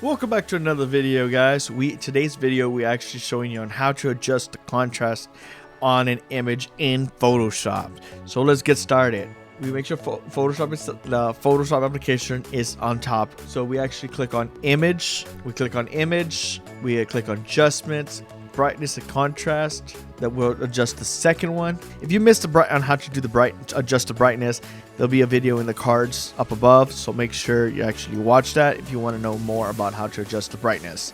Welcome back to another video, guys. Today's video we actually showing you on how to adjust the contrast on an image in Photoshop. So let's get started. We make sure the Photoshop application is on top. So we actually click on image, we click on adjustments, brightness and contrast. That will adjust the second one. If you missed on how to do adjust the brightness, there'll be a video in the cards up above, so make sure you actually watch that if you want to know more about how to adjust the brightness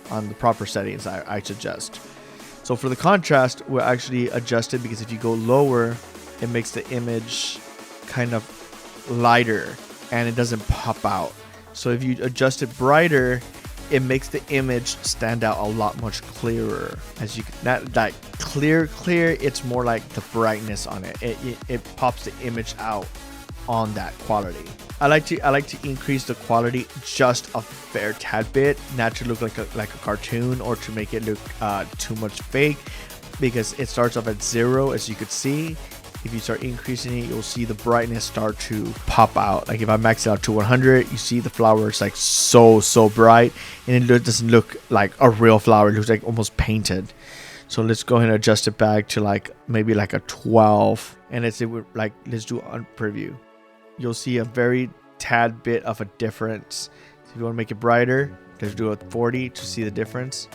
on the proper settings I suggest. So for the contrast, we'll actually adjust it because if you go lower, it makes the image kind of lighter and it doesn't pop out. So if you adjust it brighter, it makes the image stand out a lot much clearer. As you not that clear, it's more like the brightness on it. It pops the image out on that quality. I like to increase the quality just a fair tad bit, not to look like a cartoon or to make it look too much fake, because it starts off at 0, as you could see. If you start increasing it, you'll see the brightness start to pop out. Like if I max it out to 100, you see the flower is like so bright, and it doesn't look like a real flower. It looks like almost painted. So let's go ahead and adjust it back to maybe like a 12, and let's do on preview. You'll see a very tad bit of a difference. So if you want to make it brighter, let's do a 40 to see the difference.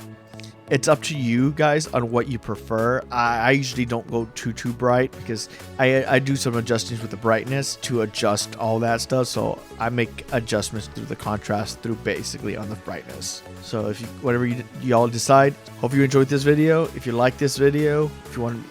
It's up to you guys on what you prefer. I usually don't go too bright because I do some adjustments with the brightness to adjust all that stuff. So I make adjustments through the contrast through basically on the brightness. So if whatever y'all decide. Hope you enjoyed this video. If you like this video, if you want,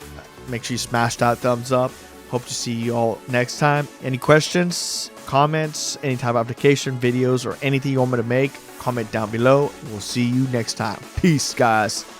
make sure you smash that thumbs up. Hope to see you all next time. Any questions, comments, any type of application, videos, or anything you want me to make, comment down below. We'll see you next time. Peace, guys.